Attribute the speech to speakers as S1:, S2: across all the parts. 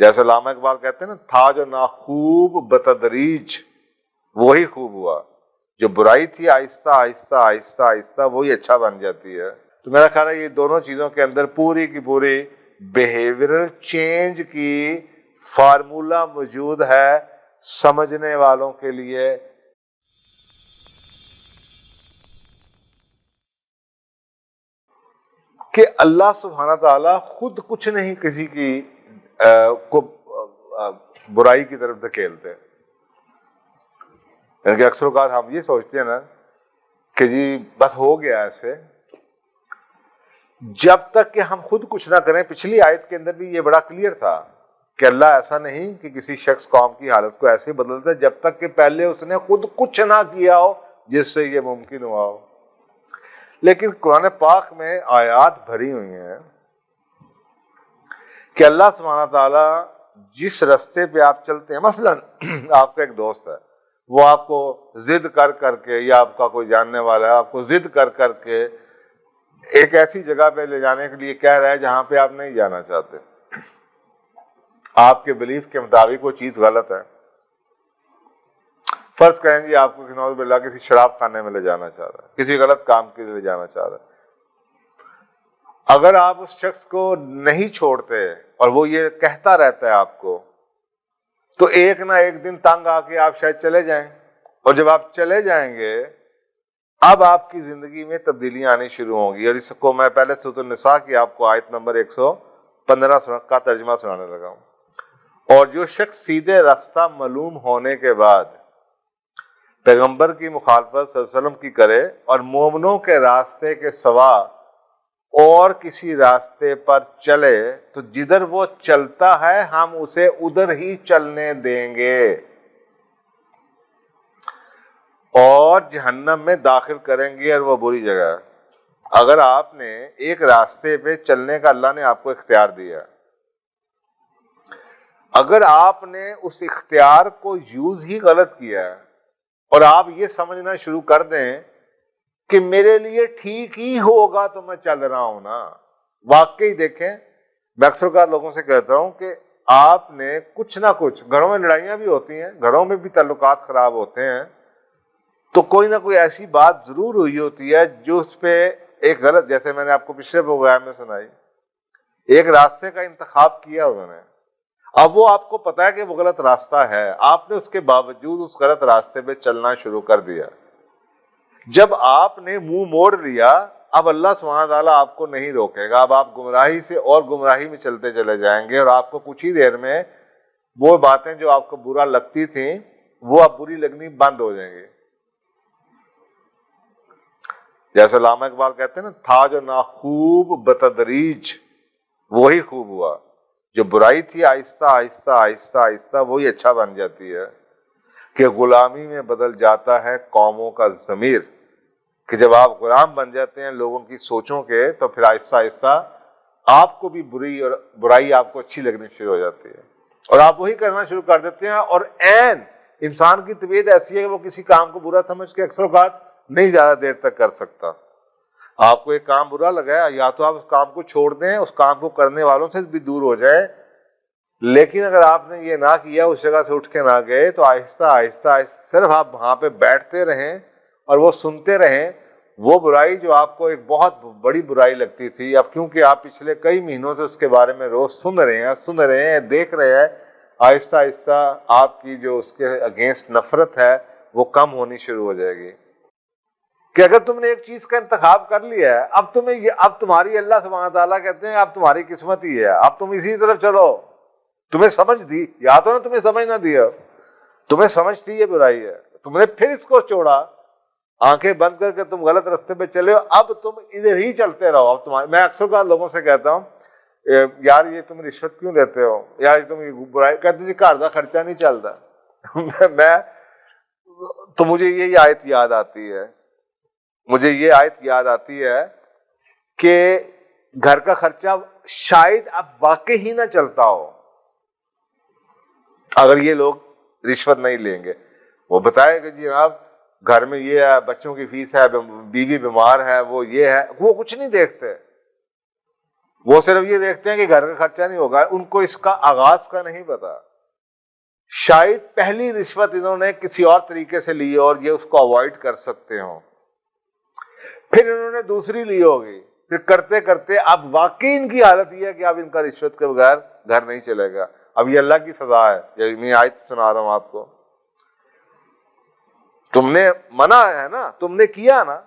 S1: جیسے علامہ اقبال کہتے ہیں نا، تھا جو ناخوب بتدریج وہی خوب ہوا، جو برائی تھی آہستہ آہستہ آہستہ آہستہ وہی اچھا بن جاتی ہے۔ تو میرا خیال ہے یہ دونوں چیزوں کے اندر پوری کی پوری بیہیویئرل چینج کی فارمولہ موجود ہے سمجھنے والوں کے لیے۔ کہ اللہ سبحانہ تعالیٰ خود کچھ نہیں کسی کی کو برائی کی طرف دھکیلتے، یعنی کہ اکثر اوقات ہم یہ سوچتے ہیں نا کہ جی بس ہو گیا ایسے، جب تک کہ ہم خود کچھ نہ کریں۔ پچھلی آیت کے اندر بھی یہ بڑا کلیئر تھا کہ اللہ ایسا نہیں کہ کسی شخص قوم کی حالت کو ایسے بدلتا ہے جب تک کہ پہلے اس نے خود کچھ نہ کیا ہو جس سے یہ ممکن ہوا ہو۔ لیکن قرآن پاک میں آیات بھری ہوئی ہیں کہ اللہ سبحانہ تعالیٰ جس رستے پہ آپ چلتے ہیں، مثلا آپ کا ایک دوست ہے، وہ آپ کو ضد کر کر کے، یا آپ کا کوئی جاننے والا ہے آپ کو ضد کر کر کے ایک ایسی جگہ پہ لے جانے کے لیے کہہ رہا ہے جہاں پہ آپ نہیں جانا چاہتے، آپ کے بلیف کے مطابق وہ چیز غلط ہے۔ فرض کریں جی آپ کو نعوذ باللہ کسی شراب خانے میں لے جانا چاہ رہا ہے، کسی غلط کام کے لیے لے جانا چاہ رہا ہے۔ اگر آپ اس شخص کو نہیں چھوڑتے اور وہ یہ کہتا رہتا ہے آپ کو، تو ایک نہ ایک دن تنگ آ کے آپ شاید چلے جائیں، اور جب آپ چلے جائیں گے اب آپ کی زندگی میں تبدیلیاں آنی شروع ہوں گی۔ اور اس کو میں پہلے سورۃ النساء کی آپ کو آیت نمبر 115 کا ترجمہ سنانے لگا ہوں۔ اور جو شخص سیدھے راستہ معلوم ہونے کے بعد پیغمبر کی مخالفت صلی اللہ علیہ وسلم کی کرے اور مومنوں کے راستے کے سوا اور کسی راستے پر چلے، تو جدھر وہ چلتا ہے ہم اسے ادھر ہی چلنے دیں گے اور جہنم میں داخل کریں گے، اور وہ بری جگہ ہے۔ اگر آپ نے ایک راستے پہ چلنے کا اللہ نے آپ کو اختیار دیا، اگر آپ نے اس اختیار کو یوز ہی غلط کیا ہے اور آپ یہ سمجھنا شروع کر دیں کہ میرے لیے ٹھیک ہی ہوگا تو میں چل رہا ہوں نا، واقعی دیکھیں میں اکثر اوقات لوگوں سے کہتا ہوں کہ آپ نے کچھ نہ کچھ، گھروں میں لڑائیاں بھی ہوتی ہیں، گھروں میں بھی تعلقات خراب ہوتے ہیں، تو کوئی نہ کوئی ایسی بات ضرور ہوئی ہوتی ہے جو اس پہ ایک غلط، جیسے میں نے آپ کو پچھلے پروگرام میں سنائی، ایک راستے کا انتخاب کیا انہوں نے، اب وہ آپ کو پتا ہے کہ وہ غلط راستہ ہے، آپ نے اس کے باوجود اس غلط راستے پہ چلنا شروع کر دیا۔ جب آپ نے منہ موڑ لیا، اب اللہ سبحانہ تعالیٰ آپ کو نہیں روکے گا، اب آپ گمراہی سے اور گمراہی میں چلتے چلے جائیں گے، اور آپ کو کچھ ہی دیر میں وہ باتیں جو آپ کو برا لگتی تھیں وہ اب بری لگنی بند ہو جائیں گی۔ جیسے علامہ اقبال کہتے ہیں نا، تھا جو ناخوب بتدریج وہی خوب ہوا، جو برائی تھی آہستہ آہستہ آہستہ آہستہ وہی اچھا بن جاتی ہے۔ کہ غلامی میں بدل جاتا ہے قوموں کا ضمیر، کہ جب آپ غلام بن جاتے ہیں لوگوں کی سوچوں کے، تو پھر آہستہ آہستہ آپ کو بھی برائی آپ کو اچھی لگنی شروع ہو جاتی ہے، اور آپ وہی کرنا شروع کر دیتے ہیں۔ اور عین انسان کی طبیعت ایسی ہے کہ وہ کسی کام کو برا سمجھ کے اکثر اوقات نہیں زیادہ دیر تک کر سکتا۔ آپ کو ایک کام برا لگا ہے، یا تو آپ اس کام کو چھوڑ دیں، اس کام کو کرنے والوں سے بھی دور ہو جائیں، لیکن اگر آپ نے یہ نہ کیا، اس جگہ سے اٹھ کے نہ گئے، تو آہستہ آہستہ صرف آپ وہاں پہ بیٹھتے رہیں اور وہ سنتے رہیں وہ برائی جو آپ کو ایک بہت بڑی برائی لگتی تھی، اب کیونکہ آپ پچھلے کئی مہینوں سے اس کے بارے میں روز سن رہے ہیں دیکھ رہے ہیں، آہستہ آہستہ آپ کی جو اس کے اگینسٹ نفرت ہے وہ کم ہونی شروع ہو جائے گی۔ کہ اگر تم نے ایک چیز کا انتخاب کر لیا ہے، اب تمہاری اللہ سبحانہ تعالیٰ کہتے ہیں اب تمہاری قسمت ہی ہے، اب تم اسی طرف چلو، تمہیں سمجھ دی، یا تو تمہیں سمجھ نہ دیا، تمہیں سمجھ تھی یہ برائی ہے، تم نے پھر اس کو چھوڑا، آنکھیں بند کر کے تم غلط راستے پہ چلے ہو، اب تم ادھر ہی چلتے رہو۔ اب میں اکثر کا لوگوں سے کہتا ہوں یار یہ تم رشوت کیوں دیتے ہو، یار تم یہ برائی، کہتے ہیں گھر کا خرچہ نہیں چلتا۔ تو مجھے یہ آیت یاد آتی ہے کہ گھر کا خرچہ شاید اب واقعی ہی نہ چلتا ہو اگر یہ لوگ رشوت نہیں لیں گے۔ وہ بتائے کہ جی جناب گھر میں یہ ہے، بچوں کی فیس ہے، بیوی بیمار ہے، وہ یہ ہے، وہ کچھ نہیں دیکھتے، وہ صرف یہ دیکھتے ہیں کہ گھر کا خرچہ نہیں ہوگا، ان کو اس کا آغاز کا نہیں پتا. شاید پہلی رشوت انہوں نے کسی اور طریقے سے لی اور یہ اس کو اوائڈ کر سکتے ہوں، پھر انہوں نے دوسری لی ہوگی، پھر کرتے کرتے اب واقعی ان کی حالت یہ ہے کہ اب ان کا رشوت کے بغیر گھر نہیں چلے گا. اب یہ اللہ کی سزا ہے، یہ میں آیت سنا رہا ہوں آپ کو. تم نے منع ہے نا، تم نے کیا نا،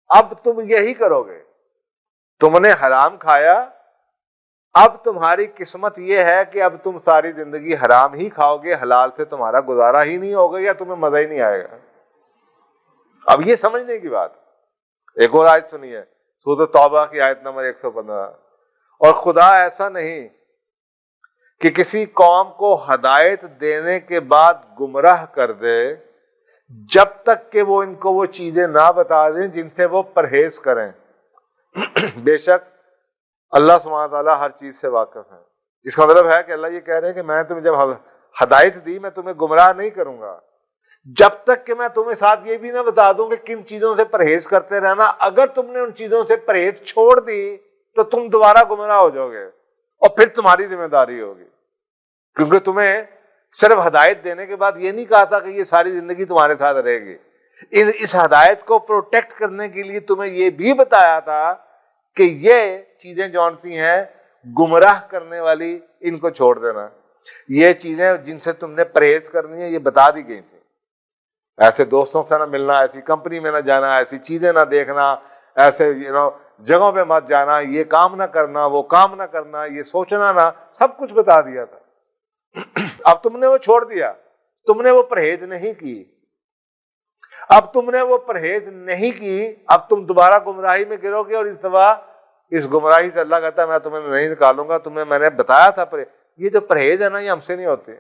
S1: اب تم یہی کرو گے. تم نے حرام کھایا، اب تمہاری قسمت یہ ہے کہ اب تم ساری زندگی حرام ہی کھاؤ گے، حلال سے تمہارا گزارا ہی نہیں ہوگا یا تمہیں مزہ ہی نہیں آئے گا. اب یہ سمجھنے کی بات. ایک اور آیت سنیے، سورۃ توبہ کی آیت نمبر 115. اور خدا ایسا نہیں کہ کسی قوم کو ہدایت دینے کے بعد گمراہ کر دے جب تک کہ وہ ان کو وہ چیزیں نہ بتا دیں جن سے وہ پرہیز کریں. بے شک اللہ سبحانہ تعالیٰ ہر چیز سے واقف ہے. اس کا مطلب ہے کہ اللہ یہ کہہ رہے ہیں کہ میں تمہیں جب ہدایت دی میں تمہیں گمراہ نہیں کروں گا جب تک کہ میں تمہیں ساتھ یہ بھی نہ بتا دوں کہ کن چیزوں سے پرہیز کرتے رہنا. اگر تم نے ان چیزوں سے پرہیز چھوڑ دی تو تم دوبارہ گمراہ ہو جاؤ گے اور پھر تمہاری ذمہ داری ہوگی، کیونکہ تمہیں صرف ہدایت دینے کے بعد یہ نہیں کہا تھا کہ یہ ساری زندگی تمہارے ساتھ رہے گی. اس ہدایت کو پروٹیکٹ کرنے کے لیے تمہیں یہ بھی بتایا تھا کہ یہ چیزیں جون سی ہیں گمراہ کرنے والی، ان کو چھوڑ دینا. یہ چیزیں جن سے تم نے پرہیز کرنی ہے یہ بتا دی گئی تھی. ایسے دوستوں سے نہ ملنا، ایسی کمپنی میں نہ جانا، ایسی چیزیں نہ دیکھنا، ایسے جگہوں پہ مت جانا، یہ کام نہ کرنا، وہ کام نہ کرنا، یہ سوچنا نہ، سب کچھ بتا دیا تھا. اب تم نے وہ چھوڑ دیا، تم نے وہ پرہیز نہیں کی. اب تم نے وہ پرہیز نہیں کی، اب تم دوبارہ گمراہی میں گرو گے. اور اس دفعہ اس گمراہی سے اللہ کہتا ہے میں تمہیں نہیں نکالوں گا. تمہیں میں نے بتایا تھا یہ جو پرہیز ہے نا یہ ہم سے نہیں ہوتی.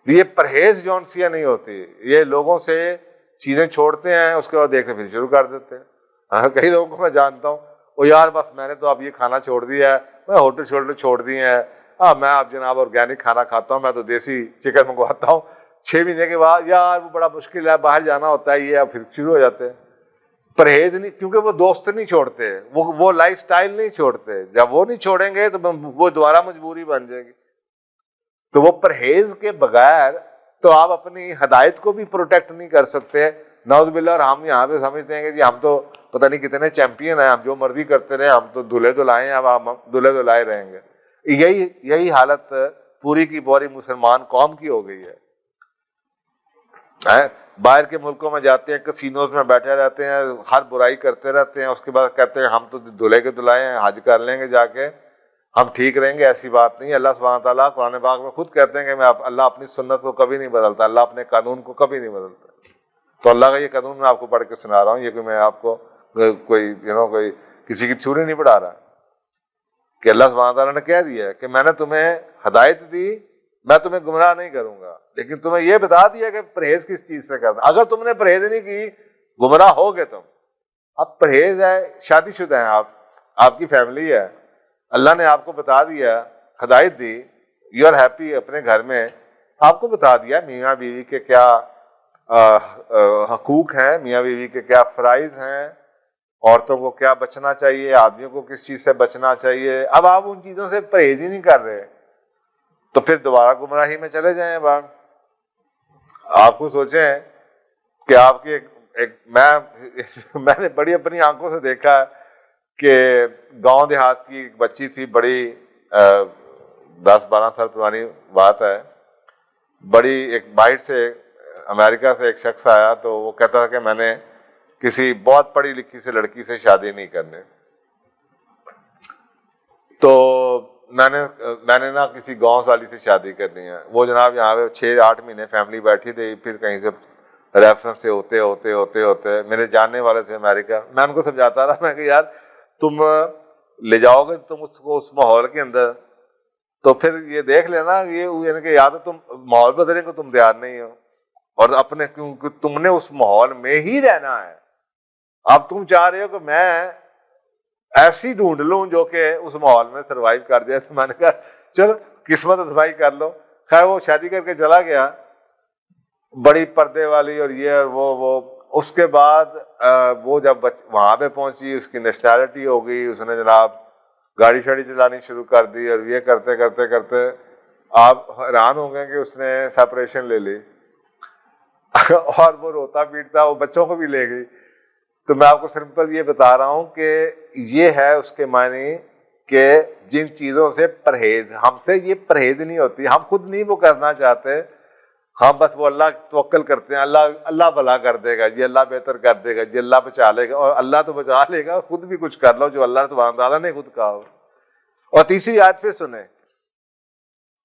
S1: یہ پرہیز جون سی نہیں ہوتی. یہ لوگوں سے چیزیں چھوڑتے ہیں اس کے بعد دیکھتے پھر شروع کر دیتے ہیں. کئی لوگوں کو میں جانتا ہوں، وہ یار بس میں نے تو اب یہ کھانا چھوڑ دیا ہے، میں ہوٹل شوٹل چھوڑ دی ہیں، میں اب جناب آرگینک کھانا کھاتا ہوں، میں تو دیسی چکن منگواتا ہوں. 6 مہینے کے بعد یار وہ بڑا مشکل ہے، باہر جانا ہوتا ہے، یہ پھر شروع ہو جاتے ہیں. پرہیز نہیں، کیونکہ وہ دوست نہیں چھوڑتے، وہ لائف سٹائل نہیں چھوڑتے. جب وہ نہیں چھوڑیں گے تو وہ دوبارہ مجبوری بن جائے گی. تو وہ پرہیز کے بغیر تو آپ اپنی ہدایت کو بھی پروٹیکٹ نہیں کر سکتے. نعوذ باللہ. اور ہم یہاں پہ سمجھتے ہیں کہ جی ہم تو پتہ نہیں کتنے چیمپئن ہیں، ہم جو مرضی کرتے رہے، ہم تو دھلے دھلائے ہیں، اب ہم دھلے دھلائے رہیں گے. یہی حالت پوری کی پوری مسلمان قوم کی ہو گئی ہے. باہر کے ملکوں میں جاتے ہیں، کسینوز میں بیٹھے رہتے ہیں، ہر برائی کرتے رہتے ہیں، اس کے بعد کہتے ہیں ہم تو دھلے کے دھلائے ہیں، حج کر لیں گے جا کے، ہم ٹھیک رہیں گے. ایسی بات نہیں ہے. اللہ سبحانہ تعالیٰ قرآن پاک میں خود کہتے ہیں کہ اللہ اپنی سنت کو کبھی نہیں بدلتا، اللہ اپنے قانون کو کبھی نہیں بدلتا. تو اللہ کا یہ قانون میں آپ کو پڑھ کے سنا رہا ہوں. یہ کہ میں آپ کو کوئی کسی کی تھیوری نہیں پڑھا رہا، کہ اللہ سبحانہ تعالیٰ نے کہہ دیا کہ میں نے تمہیں ہدایت دی، میں تمہیں گمراہ نہیں کروں گا، لیکن تمہیں یہ بتا دیا کہ پرہیز کس چیز سے کرنا. اگر تم نے پرہیز نہیں کی گمراہ ہوگے تم. اب پرہیز ہے، شادی شدہ ہیں آپ کی فیملی ہے، اللہ نے آپ کو بتا دیا، ہدایت دی، یو آر ہیپی اپنے گھر میں، آپ کو بتا دیا میاں بیوی کے کیا حقوق ہیں، میاں بیوی کے کیا فرائض ہیں، عورتوں کو کیا بچنا چاہیے، آدمیوں کو کس چیز سے بچنا چاہیے. اب آپ ان چیزوں سے پرہیز ہی نہیں کر رہے تو پھر دوبارہ گمراہی میں چلے جائیں. بار آپ کو سوچیں کہ آپ کی میں نے بڑی اپنی آنکھوں سے دیکھا کہ گاؤں دیہات کی ایک بچی تھی، بڑی 10-12 سال پرانی بات ہے، بڑی ایک باہر سے امریکہ سے ایک شخص آیا تو وہ کہتا تھا کہ میں نے کسی بہت پڑھی لکھی سے لڑکی سے شادی نہیں کرنے. تو میں نے نا کسی گاؤں والی سے شادی کرنی ہے. وہ جناب یہاں پہ 6-8 مہینے فیملی بیٹھی تھی، پھر کہیں سے ریفرنس سے ہوتے میرے جاننے والے تھے امریکہ. میں ان کو سمجھاتا رہا، میں کہ یار تم لے جاؤ گے تم اس کو اس ماحول کے اندر تو پھر یہ دیکھ لینا یعنی کہ یا تو تم ماحول بدلنے کو تم تیار نہیں ہو، اور اپنے کیونکہ تم نے اس ماحول میں ہی رہنا ہے. اب تم چاہ رہے ہو کہ میں ایسی ڈھونڈ لوں جو کہ اس ماحول میں سروائیو کر جائے. تو میں نے کہا چلو قسمت ازمائی کر لو. خیر وہ شادی کر کے چلا گیا، بڑی پردے والی اور یہ وہ اس کے بعد وہ جب وہاں پہ پہنچی، اس کی نیشنلٹی ہو گئی، اس نے جناب گاڑی شاڑی چلانی شروع کر دی، اور یہ کرتے کرتے کرتے آپ حیران ہوں گے کہ اس نے سیپریشن لے لی اور وہ روتا پیٹتا، وہ بچوں کو بھی لے گئی. تو میں آپ کو سمپل یہ بتا رہا ہوں کہ یہ ہے اس کے معنی کہ جن چیزوں سے پرہیز، ہم سے یہ پرہیز نہیں ہوتی، ہم خود نہیں وہ کرنا چاہتے، ہم بس وہ اللہ توکل کرتے ہیں، اللہ بھلا کر دے گا جی، اللہ بہتر کر دے گا جی، اللہ بچا لے گا، اور اللہ تو بچا لے گا، خود بھی کچھ کر لو جو اللہ تبارک تعالیٰ نے خود کہا ہو. اور تیسری آیت پھر سنیں،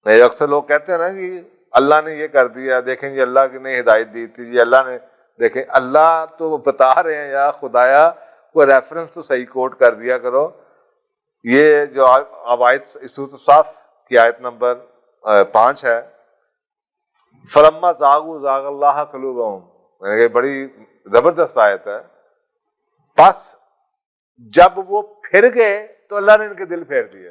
S1: اکثر لوگ کہتے ہیں نا جی اللہ نے یہ کر دیا، دیکھیں جی اللہ کی نے ہدایت دی تھی جی، اللہ نے، دیکھیں اللہ تو بتا رہے ہیں یا خدایا کوئی ریفرنس تو صحیح کوٹ کر دیا کرو. یہ جو اب آیت سورۃ الصاف کی آیت نمبر 5 ہے، فلما زاغوا زاغ اللہ قلوبہم، یہ بڑی زبردست آیت ہے. پس جب وہ پھر گئے تو اللہ نے ان کے دل پھیر دیے.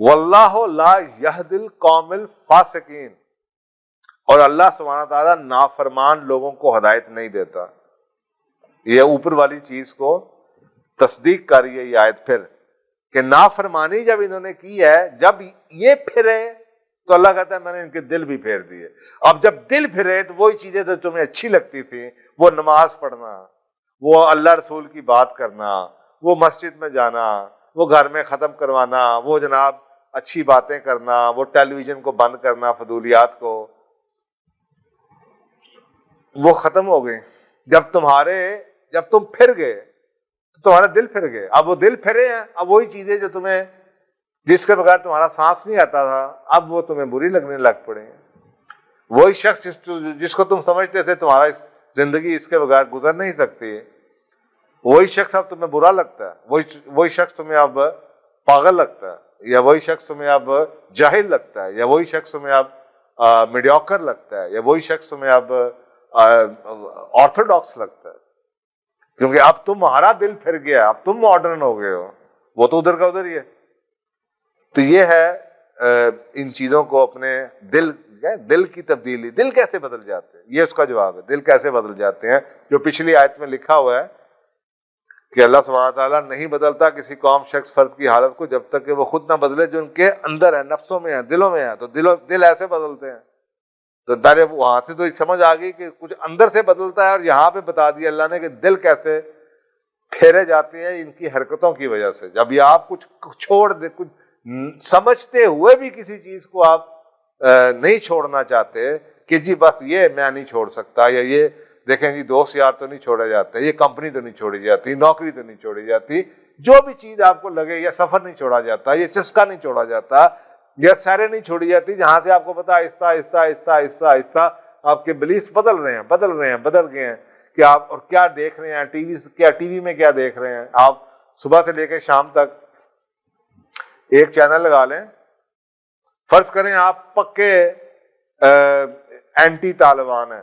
S1: واللہ لا یہدی القوم الفاسقین، اور اللہ سبحانہ تعالیٰ نافرمان لوگوں کو ہدایت نہیں دیتا. یہ اوپر والی چیز کو تصدیق کر رہی ہے یہ آیت پھر، کہ نافرمانی جب انہوں نے کی ہے، جب یہ پھرے تو اللہ کہتا ہے میں نے ان کے دل بھی پھیر دیے. اب جب دل پھرے تو وہی چیزیں جو تمہیں اچھی لگتی تھیں، وہ نماز پڑھنا، وہ اللہ رسول کی بات کرنا، وہ مسجد میں جانا، وہ گھر میں ختم کروانا، وہ جناب اچھی باتیں کرنا، وہ ٹیلی ویژن کو بند کرنا، فضولیات کو، وہ ختم ہو گئی. جب تم پھر گئے تو تمہارا دل پھر گئے. اب وہ دل پھرے ہیں، اب وہی چیزیں جو تمہیں، جس کے بغیر تمہارا سانس نہیں آتا تھا، اب وہ تمہیں بری لگنے لگ پڑے ہیں. وہی شخص جس کو تم سمجھتے تھے تمہارا زندگی اس کے بغیر گزر نہیں سکتی، وہی شخص اب تمہیں برا لگتا ہے، وہی شخص تمہیں اب پاگل لگتا ہے، یا وہی شخص تمہیں اب جاہل لگتا ہے، یا وہی شخص تمہیں اب میڈیوکر لگتا ہے، یا وہی شخص تمہیں اب آرتھوڈاکس لگتا ہے، کیونکہ اب تمہارا دل پھر گیا، اب تم ماڈرن ہو گئے ہو، وہ تو ادھر کا ادھر ہی ہے. تو یہ ہے ان چیزوں کو اپنے دل کی تبدیلی، دل کیسے بدل جاتے ہیں، یہ اس کا جواب ہے. دل کیسے بدل جاتے ہیں، جو پچھلی آیت میں لکھا ہوا ہے کہ اللہ سبحانہ تعالیٰ نہیں بدلتا کسی قوم شخص فرد کی حالت کو جب تک کہ وہ خود نہ بدلے جو ان کے اندر ہے، نفسوں میں ہے، دلوں میں ہے. تو دل ایسے بدلتے ہیں. تو وہاں سے تو ایک سمجھ آ گئی کہ کچھ اندر سے بدلتا ہے، اور یہاں پہ بتا دیا اللہ نے کہ دل کیسے پھیرے جاتے ہیں ان کی حرکتوں کی وجہ سے. جب یہ آپ کچھ چھوڑ دے، کچھ سمجھتے ہوئے بھی کسی چیز کو آپ نہیں چھوڑنا چاہتے کہ جی بس یہ میں نہیں چھوڑ سکتا، یا یہ دیکھیں جی دوست یار تو نہیں چھوڑے جاتے، یہ کمپنی تو نہیں چھوڑی جاتی، نوکری تو نہیں چھوڑی جاتی، جو بھی چیز آپ کو لگے، یا سفر نہیں چھوڑا جاتا، یہ چسکا نہیں چھوڑا جاتا، یا سیریں نہیں چھوڑی جاتی، جہاں سے آپ کو پتا آہستہ آہستہ آہستہ آہستہ آہستہ آپ کے بلیفs بدل گئے ہیں کہ آپ اور کیا دیکھ رہے ہیں، ٹی وی میں کیا دیکھ رہے ہیں. آپ صبح سے لے کے شام تک ایک چینل لگا لیں، فرض کریں آپ پکے اینٹی طالبان ہیں،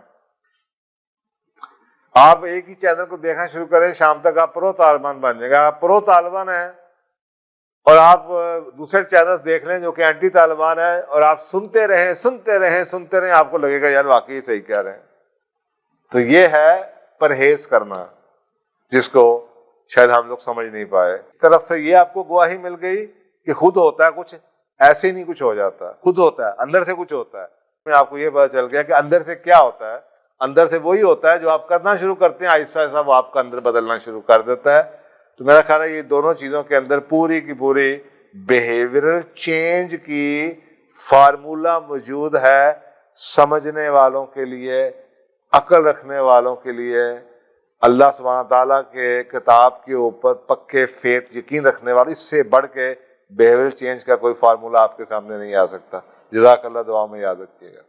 S1: آپ ایک ہی چینل کو دیکھنا شروع کریں، شام تک آپ پرو طالبان بن جائے گا. آپ پرو طالبان ہیں اور آپ دوسرے چینلز دیکھ لیں جو کہ اینٹی طالبان ہیں، اور آپ سنتے رہیں، آپ کو لگے گا یار واقعی صحیح کہہ رہے ہیں. تو یہ ہے پرہیز کرنا، جس کو شاید ہم لوگ سمجھ نہیں پائے. طرف سے یہ آپ کو گواہی مل گئی کہ خود ہوتا ہے کچھ، ایسے نہیں کچھ ہو جاتا، خود ہوتا ہے، اندر سے کچھ ہوتا ہے. میں آپ کو یہ پتا چل گیا کہ اندر سے کیا ہوتا ہے. اندر سے وہی ہوتا ہے جو آپ کرنا شروع کرتے ہیں، آہستہ آہستہ وہ آپ کا اندر بدلنا شروع کر دیتا ہے. تو میرا خیال ہے یہ دونوں چیزوں کے اندر پوری کی پوری بیہیویئرل چینج کی فارمولہ موجود ہے، سمجھنے والوں کے لیے، عقل رکھنے والوں کے لیے، اللہ سبحانہ تعالیٰ کے کتاب کے اوپر پکے فیت یقین رکھنے والے. اس سے بڑھ کے بیہیویئرل چینج کا کوئی فارمولہ آپ کے سامنے نہیں آ سکتا. جزاک اللہ، دعا میں یاد رکھیے گا.